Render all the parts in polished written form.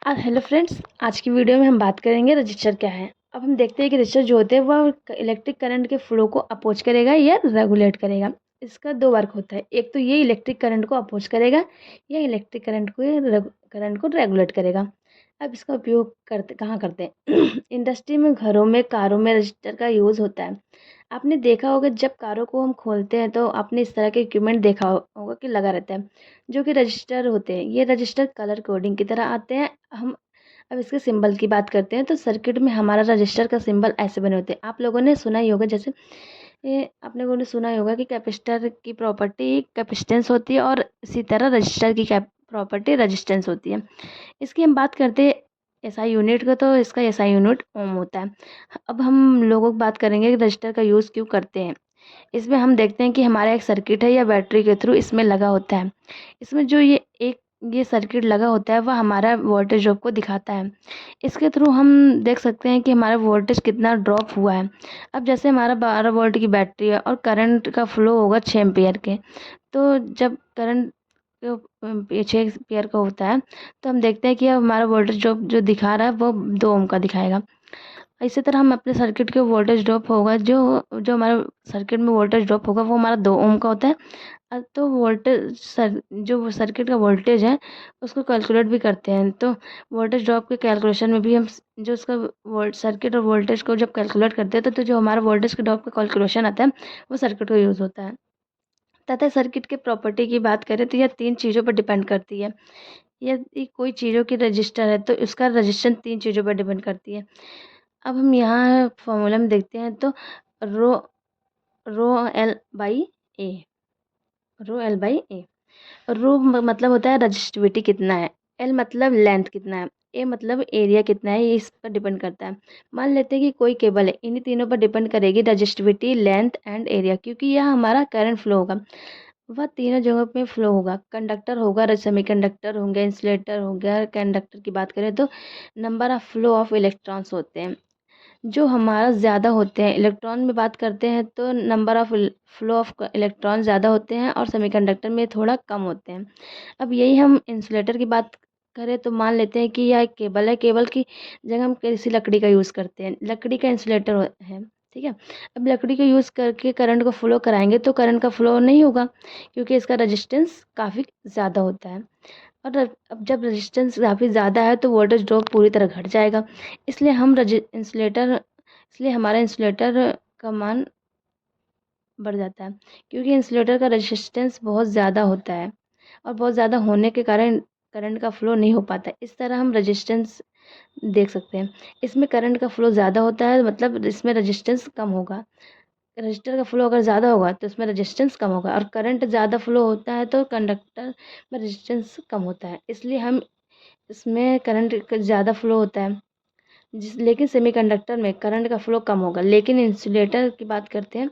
Hello friends, आज की video में हम बात करेंगे रजिस्टर क्या है। अब हम देखते हैं कि रजिस्टर जो होते हैं वह इलेक्ट्रिक करंट के फ्लो को अपोज करेगा या रेगुलेट करेगा। इसका दो वर्क होता है, एक तो ये इलेक्ट्रिक करंट को अपोज करेगा या इलेक्ट्रिक करंट को रेगुलेट करेगा। अब इसका उपयोग करते कहाँ करते हैं इंडस्ट्री में, घरों में, कारों में रजिस्टर का यूज़ होता है। आपने देखा होगा जब कारों को हम खोलते हैं तो आपने इस तरह के इक्विपमेंट देखा होगा कि लगा रहता है जो कि रजिस्टर होते हैं। ये रजिस्टर कलर कोडिंग की तरह आते हैं। हम अब इसके सिंबल की बात करते हैं तो सर्किट में हमारा रजिस्टर का सिंबल ऐसे बने होते हैं। आप लोगों ने सुना ही होगा, जैसे आप लोगों ने सुना ही होगा कि कैपेसिटर की प्रॉपर्टी कैपेसिटेंस होती है और इसी तरह रजिस्टर की प्रॉपर्टी रेजिस्टेंस होती है। इसकी हम बात करते हैं एसआई यूनिट का, तो इसका एसआई यूनिट ओम होता है। अब हम लोगों की बात करेंगे कि रजिस्टर का यूज़ क्यों करते हैं। इसमें हम देखते हैं कि हमारा एक सर्किट है या बैटरी के थ्रू इसमें लगा होता है। इसमें जो ये सर्किट लगा होता है वह हमारा वोल्टेज ड्रॉप को दिखाता है। इसके थ्रू हम देख सकते हैं कि हमारा वोल्टेज कितना ड्रॉप हुआ है। अब जैसे हमारा 12 वोल्ट की बैटरी है और करंट का फ्लो होगा 6 एम्पियर के, तो जब करंट 6 एम्पियर का होता है तो हम देखते हैं कि अब हमारा वोल्टेज ड्रॉप जो दिखा रहा है वो 2 ओम का दिखाएगा। इसी तरह हम अपने सर्किट के वोल्टेज ड्रॉप होगा, जो जो हमारे सर्किट में वोल्टेज ड्रॉप होगा वो हमारा 2 ओम का होता है। तो जो सर्किट का वोल्टेज है उसको कैलकुलेट भी करते हैं। तो वोल्टेज ड्रॉप के कैलकुलेशन में भी हम जो उसका सर्किट और वोल्टेज को जब कैलकुलेट करते हैं तो जो हमारा वोल्टेज के ड्रॉप का कैलकुलेशन आता है वो सर्किट का यूज़ होता है। तथा सर्किट के प्रॉपर्टी की बात करें तो यह 3 चीज़ों पर डिपेंड करती है। यदि कोई चीज़ों की रजिस्टर है तो उसका रजिस्टेंस 3 चीज़ों पर डिपेंड करती है। अब हम यहाँ फॉर्मूला में देखते हैं तो row row L by A row L by A row मतलब होता है रजिस्टिविटी कितना है, एल मतलब लेंथ कितना है, ए मतलब एरिया कितना है। ये इस पर डिपेंड करता है। मान लेते हैं कि कोई केबल है, इन्हीं तीनों पर डिपेंड करेगी रजिस्टिविटी, लेंथ एंड एरिया, क्योंकि यह हमारा करंट फ्लो होगा। वह तीनों जगहों पे फ्लो होगा। कंडक्टर होगा, सेमी कंडक्टर होंगे, इंसुलेटर होंगे। कंडक्टर की बात करें तो number of flow of electrons होते हैं जो हमारा ज़्यादा होते हैं। इलेक्ट्रॉन में बात करते हैं तो number of flow of electron ज़्यादा होते हैं और सेमीकंडक्टर में थोड़ा कम होते हैं। अब यही हम इंसुलेटर की बात करें तो मान लेते हैं कि यह एक केबल है। केबल की जगह हम किसी लकड़ी का यूज़ करते हैं, लकड़ी का इंसुलेटर है, ठीक है। अब लकड़ी का यूज़ करके करंट को फ्लो कराएंगे तो करंट का फ्लो नहीं होगा, क्योंकि इसका रजिस्टेंस काफ़ी ज़्यादा होता है। और अब जब रेजिस्टेंस काफ़ी ज़्यादा है तो वोल्टेज ड्रॉप पूरी तरह घट जाएगा। इसलिए हमारा इंसुलेटर का मान बढ़ जाता है, क्योंकि इंसुलेटर का रेजिस्टेंस बहुत ज़्यादा होता है और बहुत ज़्यादा होने के कारण करंट का फ्लो नहीं हो पाता। इस तरह हम रेजिस्टेंस देख सकते हैं। इसमें करंट का फ्लो ज़्यादा होता है, मतलब इसमें रेजिस्टेंस कम होगा। रजिस्टर का फ्लो अगर ज़्यादा होगा तो इसमें रेजिस्टेंस कम होगा, और करंट ज़्यादा फ्लो होता है तो कंडक्टर में रेजिस्टेंस कम होता है। इसलिए हम इसमें करंट ज़्यादा फ्लो होता है, लेकिन सेमीकंडक्टर में करंट का फ्लो कम होगा। लेकिन इंसुलेटर की बात करते हैं,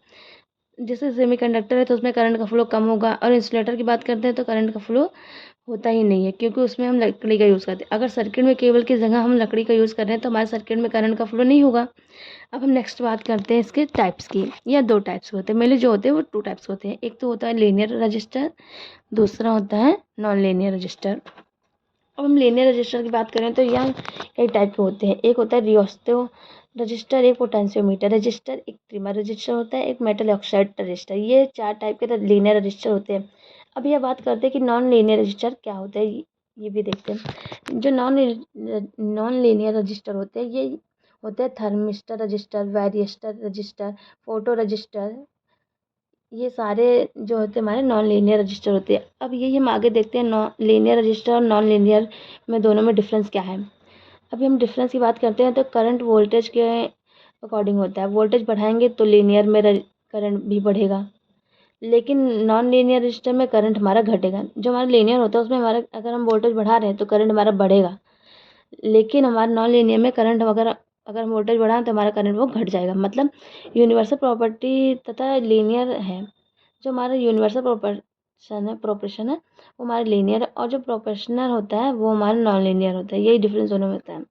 जैसे सेमीकंडक्टर है तो उसमें करंट का फ्लो कम होगा, और इंसुलेटर की बात करते हैं तो करंट का फ्लो होता ही नहीं है, क्योंकि उसमें हम लकड़ी का यूज़ करते हैं। अगर सर्किट में केबल की जगह हम लकड़ी का यूज़ कर रहे हैं तो हमारे सर्किट में करंट का फ्लो नहीं होगा। अब हम नेक्स्ट बात करते हैं इसके टाइप्स की। या 2 टाइप्स के होते हैं, मेनली जो होते हैं वो 2 टाइप्स होते हैं। एक तो होता है लीनियर रजिस्टर, दूसरा होता है नॉन लीनियर रजिस्टर। अब हम लीनियर रजिस्टर की बात करें तो यह कई टाइप के होते हैं। एक होता है रियोस्टेओ रजिस्टर, एक पोटेंशियोमीटर रजिस्टर, एक ट्रिमर रजिस्टर होता है, एक मेटल ऑक्साइड रजिस्टर। ये 4 टाइप के लीनियर रजिस्टर होते हैं। अब यह बात करते हैं कि नॉन लीनियर रजिस्टर क्या होता है, ये भी देखते हैं। जो नॉन लीनियर रजिस्टर होते हैं ये होते हैं thermistor resistor, varistor resistor, photo resistor. ये सारे जो होते हैं हमारे नॉन लीनियर रजिस्टर होते हैं। अब यही हम आगे देखते हैं नॉन लीनियर रजिस्टर और नॉन लीनियर में दोनों में डिफरेंस क्या है। अभी हम डिफरेंस की बात करते हैं तो करंट वोल्टेज के अकॉर्डिंग होता है। वोल्टेज बढ़ाएंगे तो लीनियर में करंट भी बढ़ेगा, लेकिन नॉन लीनियर रजिस्टर में करंट हमारा घटेगा। जो हमारा लीनियर होता है उसमें हमारा अगर हम वोल्टेज बढ़ा रहे हैं तो करंट हमारा बढ़ेगा, लेकिन हमारे नॉन लीनियर में करंट अगर अगर हम वोल्टेज बढ़ाएं तो हमारा करंट वो घट जाएगा। मतलब यूनिवर्सल प्रॉपर्टी तथा लीनियर है। जो हमारा यूनिवर्सल प्रोपोर्शन है वो हमारा लीनियर है, और जो प्रोपोर्शनल होता है वो हमारा नॉन लीनियर होता है। यही डिफरेंस दोनों में होता है।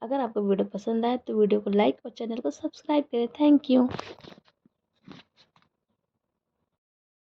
अगर आपको वीडियो पसंद आए तो वीडियो को लाइक और चैनल को सब्सक्राइब करें। Thank you.